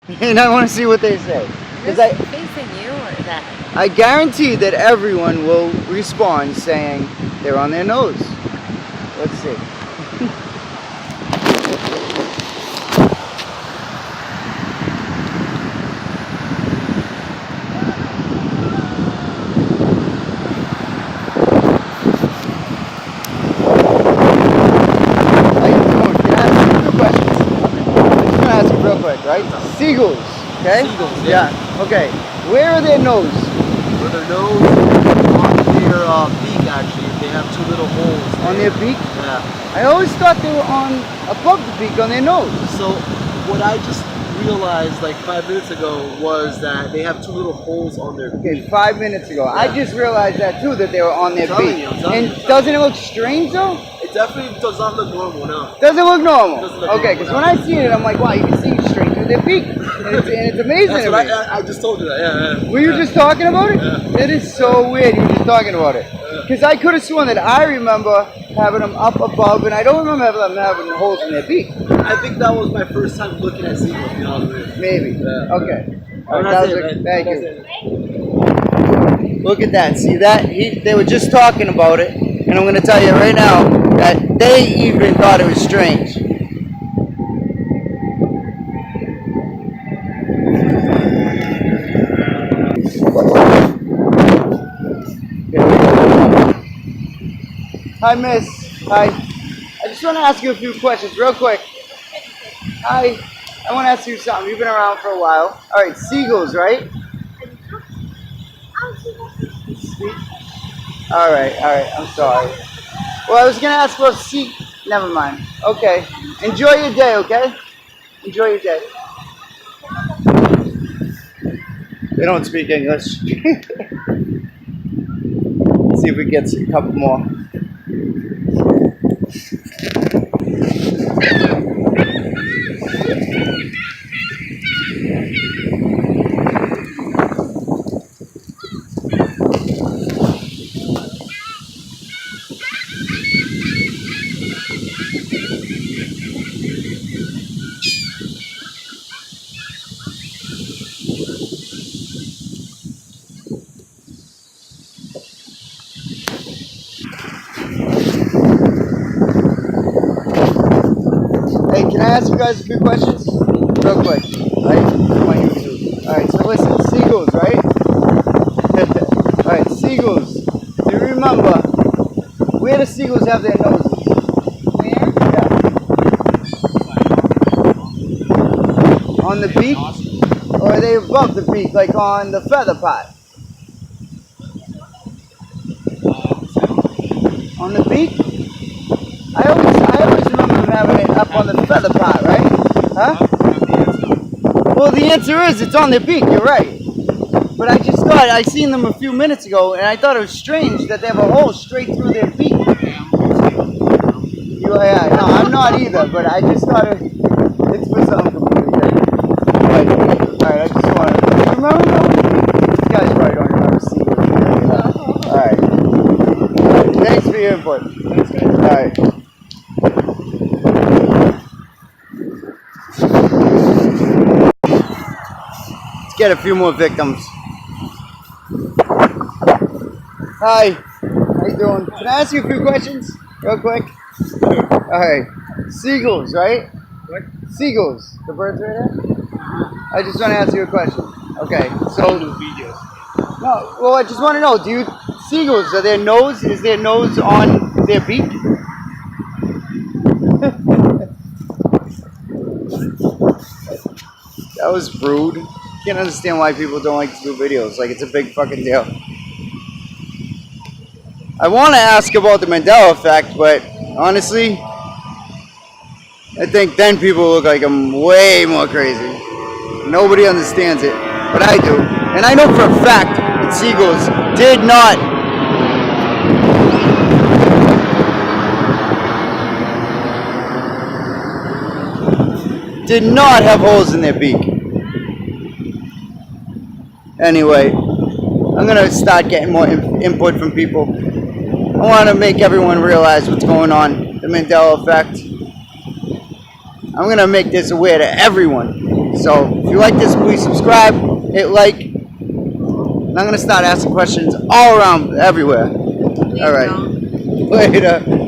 And I want to see what they say. Is it facing you or that? I guarantee that everyone will respond saying they're on their nose. Let's see. Right? Seagulls, okay? Seagulls, yeah. Okay. Where are their nose? Where their nose, on their beak actually. They have two little holes. On their beak? Yeah. I always thought they were on above the beak on their nose. So what I just realized like 5 minutes ago was that they have two little holes on their beak. Okay, 5 minutes ago. Yeah. I just realized that too, that they were on their beak. And doesn't it look strange though? It definitely does not look normal, no. Doesn't look normal? Doesn't look okay, because when I see it, I'm like, wow, you can see it straight through their beak. And it's amazing. That's what I just told you that, yeah. Were you just talking about it? Yeah. It is so weird you were just talking about it. Because I could have sworn that I remember having them up above, and I don't remember them having holes in their beak. I think that was my first time looking at seagulls, to be honest with you. Maybe. Yeah. Okay. All right, thank you. It. Look at that. See that? They were just talking about it, and I'm going to tell you right now that they even thought it was strange. Hi, miss. Hi. I just want to ask you a few questions real quick. Hi. I want to ask you something. You've been around for a while. All right, seagulls, right? All right. I'm sorry. Well, I was going to ask about Never mind. Okay. Enjoy your day, okay? Enjoy your day. They don't speak English. Let's see if we get a couple more. Hey, can I ask you guys a few questions? Real quick, right? On my YouTube. Alright, so listen, seagulls, right? Alright, seagulls. Do you remember where the seagulls have their noses? Where? Yeah. On the beak? Or are they above the beak, like on the feather part? On the beak? I always remember them having it up on the feather part, right? Huh? Well, the answer is it's on their beak, you're right. But I just thought, I seen them a few minutes ago, and I thought it was strange that they have a hole straight through their beak. Yeah, no, I'm not either, but I just thought it's for something completely different. Alright, I just want to, do you remember them? You guys probably don't remember seeing it. Alright. Thanks for your input. Alright. Get a few more victims. Hi, how you doing? Can I ask you a few questions real quick? Alright, seagulls, right? What? Seagulls, the birds right there? I just want to ask you a question. Okay, so no, well I just want to know, seagulls, is their nose on their beak? That was rude. Can't understand why people don't like to do videos. Like, it's a big fucking deal. I want to ask about the Mandela effect, but honestly, I think then people look like I'm way more crazy. Nobody understands it, but I do. And I know for a fact that seagulls did not have holes in their beak. Anyway, I'm going to start getting more input from people. I want to make everyone realize what's going on, the Mandela effect. I'm going to make this aware to everyone. So if you like this, please subscribe, hit like. And I'm gonna start asking questions all around, everywhere. Please All right. don't. Later.